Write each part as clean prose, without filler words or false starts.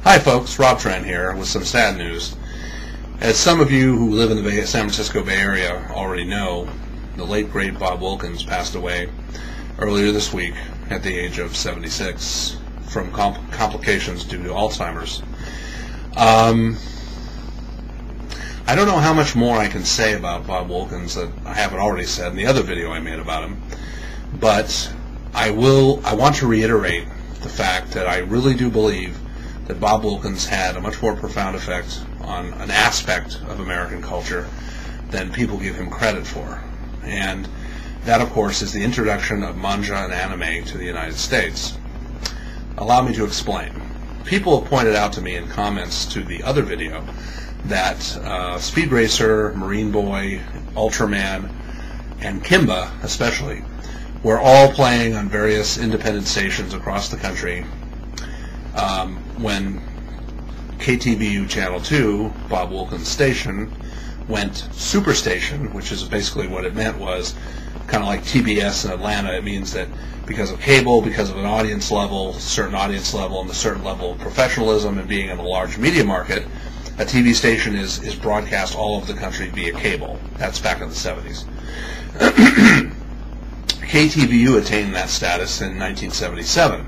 Hi folks, robtran here with some sad news. As some of you who live in the San Francisco Bay Area already know, the late great Bob Wilkins passed away earlier this week at the age of 76 from complications due to Alzheimer's. I don't know how much more I can say about Bob Wilkins that I haven't already said in the other video I made about him, but I want to reiterate the fact that I really do believe that Bob Wilkins had a much more profound effect on an aspect of American culture than people give him credit for. And that, of course, is the introduction of manga and anime to the United States. Allow me to explain. People have pointed out to me in comments to the other video that Speed Racer, Marine Boy, Ultraman, and Kimba especially were all playing on various independent stations across the country when KTVU Channel 2, Bob Wilkins' station, went Superstation, which is basically what it meant was kind of like TBS in Atlanta. It means that because of cable, because of an audience level, certain audience level, and a certain level of professionalism and being in a large media market, a TV station is broadcast all over the country via cable. That's back in the 70s. KTVU attained that status in 1977.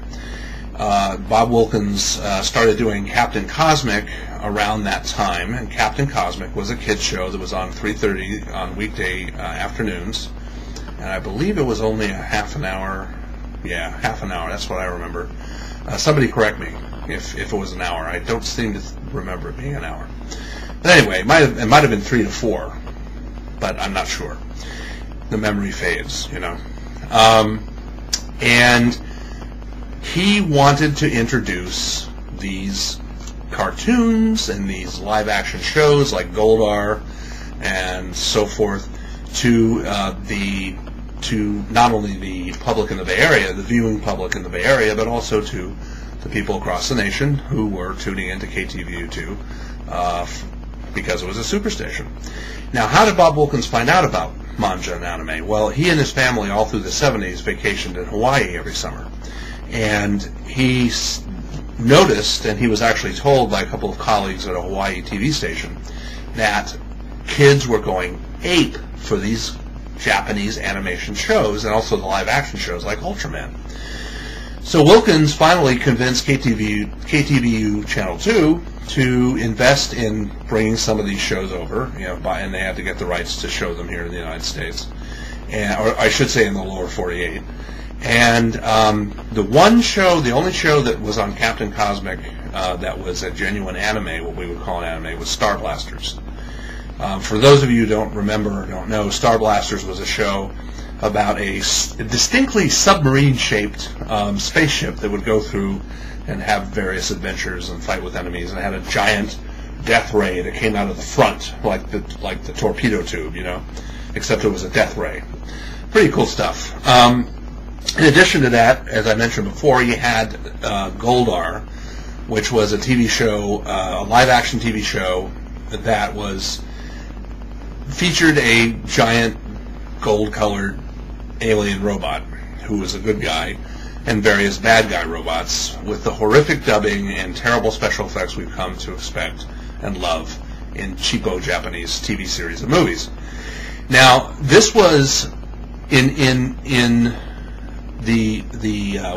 Bob Wilkins started doing Captain Cosmic around that time, and Captain Cosmic was a kids show that was on 3:30 on weekday afternoons, and I believe it was only a half an hour. Yeah, half an hour, that's what I remember. Somebody correct me if it was an hour. I don't seem to remember it being an hour. But anyway, it might have been 3 to 4, but I'm not sure. The memory fades, you know. And he wanted to introduce these cartoons and these live-action shows like Goldar and so forth to not only the public in the Bay Area, the viewing public in the Bay Area, but also to the people across the nation who were tuning into KTVU2 because it was a superstation. Now, how did Bob Wilkins find out about manga and anime? Well, he and his family all through the 70s vacationed in Hawaii every summer. And he noticed, and he was actually told by a couple of colleagues at a Hawaii TV station, that kids were going ape for these Japanese animation shows and also the live-action shows like Ultraman. So Wilkins finally convinced KTVU Channel 2 to invest in bringing some of these shows over, and they had to get the rights to show them here in the United States, or I should say in the lower 48. And the only show that was on Captain Cosmic that was a genuine anime, what we would call an anime, was Star Blasters. For those of you who don't remember or don't know, Star Blasters was a show about a distinctly submarine-shaped spaceship that would go through and have various adventures and fight with enemies, and it had a giant death ray that came out of the front, like the torpedo tube, except it was a death ray. Pretty cool stuff. In addition to that, as I mentioned before, you had Goldar, which was a TV show, a live-action TV show that featured a giant gold-colored alien robot who was a good guy, and various bad guy robots with the horrific dubbing and terrible special effects we've come to expect and love in cheapo Japanese TV series and movies. Now, this was in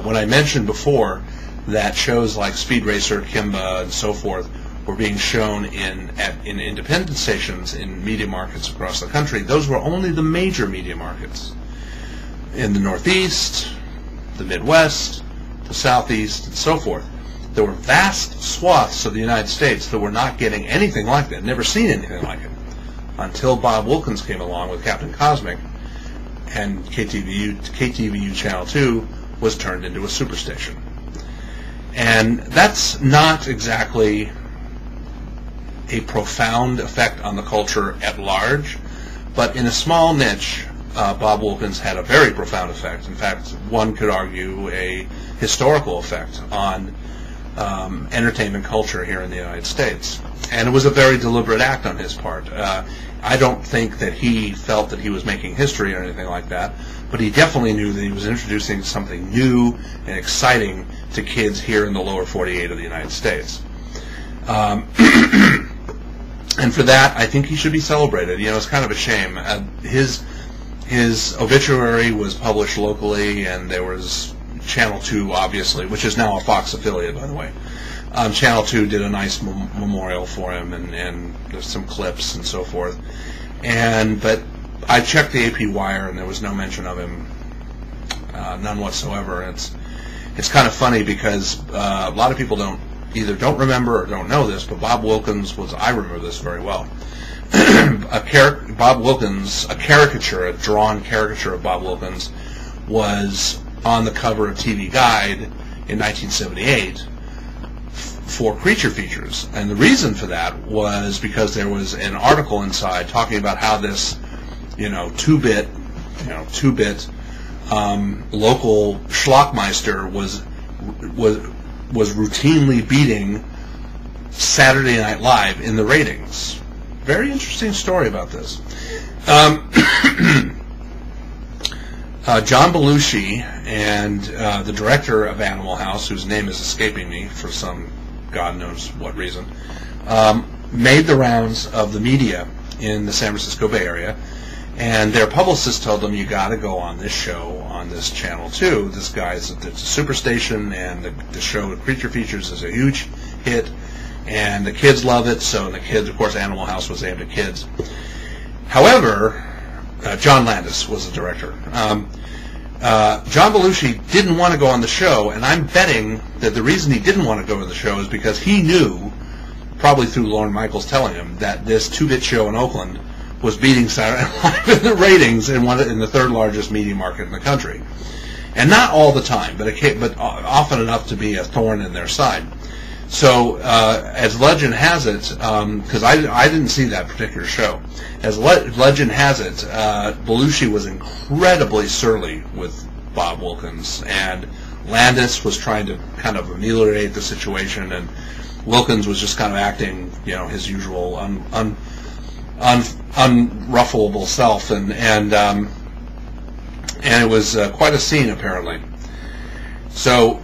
when I mentioned before that shows like Speed Racer, Kimba, and so forth were being shown in independent stations in media markets across the country. Those were only the major media markets. In the Northeast, the Midwest, the Southeast, and so forth. There were vast swaths of the United States that were not getting anything like that, never seen anything like it, until Bob Wilkins came along with Captain Cosmic, and KTVU Channel 2 was turned into a superstation. And that's not exactly a profound effect on the culture at large, but in a small niche, Bob Wilkins had a very profound effect. In fact, one could argue a historical effect on entertainment culture here in the United States. And it was a very deliberate act on his part. I don't think that he felt that he was making history or anything like that, but he definitely knew that he was introducing something new and exciting to kids here in the lower 48 of the United States. And for that, I think he should be celebrated. You know, it's kind of a shame. His obituary was published locally, and there was Channel 2, obviously, which is now a Fox affiliate, by the way. Channel 2 did a nice memorial for him, and there's some clips and so forth. But I checked the AP Wire, and there was no mention of him, none whatsoever. And it's kind of funny because a lot of people either don't remember or don't know this, but Bob Wilkins was, I remember this very well. Bob Wilkins, a drawn caricature of Bob Wilkins, was on the cover of TV Guide in 1978 for creature features. And the reason for that was because there was an article inside talking about how this, 2-bit local schlockmeister was routinely beating Saturday Night Live in the ratings. Very interesting story about this. John Belushi and the director of Animal House, whose name is escaping me for some God knows what reason, made the rounds of the media in the San Francisco Bay Area, and their publicist told them, you got to go on this show on this Channel 2. This guy's it's a superstation, and the show Creature Features is a huge hit, and the kids love it. So the kids, of course, Animal House was aimed at kids. However, John Landis was the director. John Belushi didn't want to go on the show, and I'm betting that the reason he didn't want to go on the show is because he knew, probably through Lorne Michaels telling him, that this 2-bit show in Oakland was beating Saturday Night Live in the ratings in the third largest media market in the country. And not all the time, but often enough to be a thorn in their side. So, as legend has it, because I didn't see that particular show, as legend has it, Belushi was incredibly surly with Bob Wilkins, and Landis was trying to kind of ameliorate the situation, and Wilkins was just kind of acting, his usual unruffleable self, and it was quite a scene, apparently. So,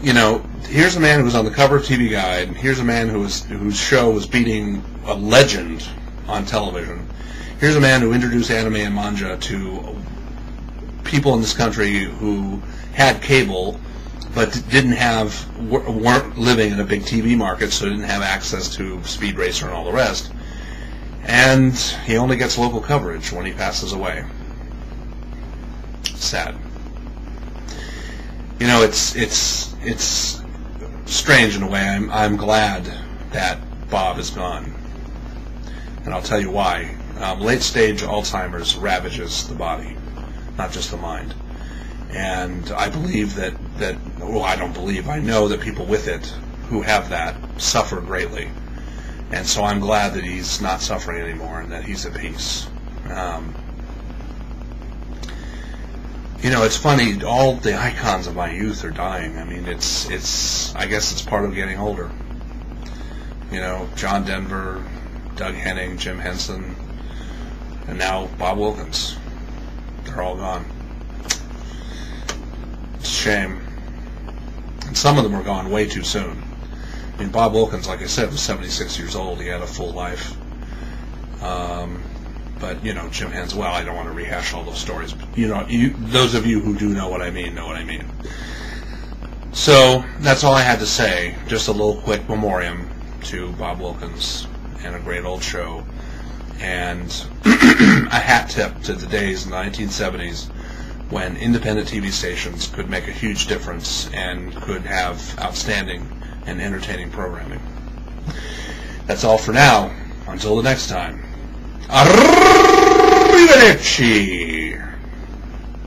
here's a man who was on the cover of TV Guide. Here's a man whose show was beating a legend on television. Here's a man who introduced anime and manga to people in this country who had cable, but weren't living in a big TV market, so didn't have access to Speed Racer and all the rest. And he only gets local coverage when he passes away. Sad. It's strange in a way. I'm glad that Bob is gone, and I'll tell you why. Late-stage Alzheimer's ravages the body, not just the mind. And I believe I know that people with it who have that suffer greatly. And so I'm glad that he's not suffering anymore and that he's at peace. It's funny, all the icons of my youth are dying. I mean, I guess it's part of getting older. John Denver, Doug Henning, Jim Henson, and now Bob Wilkins. They're all gone. It's a shame. And some of them are gone way too soon. I mean, Bob Wilkins, like I said, was 76 years old. He had a full life. But, Jim Henson, well, I don't want to rehash all those stories. But, those of you who do know what I mean, know what I mean. So, that's all I had to say. Just a little quick memoriam to Bob Wilkins and a great old show. And a hat tip to the days in the 1970s when independent TV stations could make a huge difference and could have outstanding and entertaining programming. That's all for now. Until the next time. Arrivederci!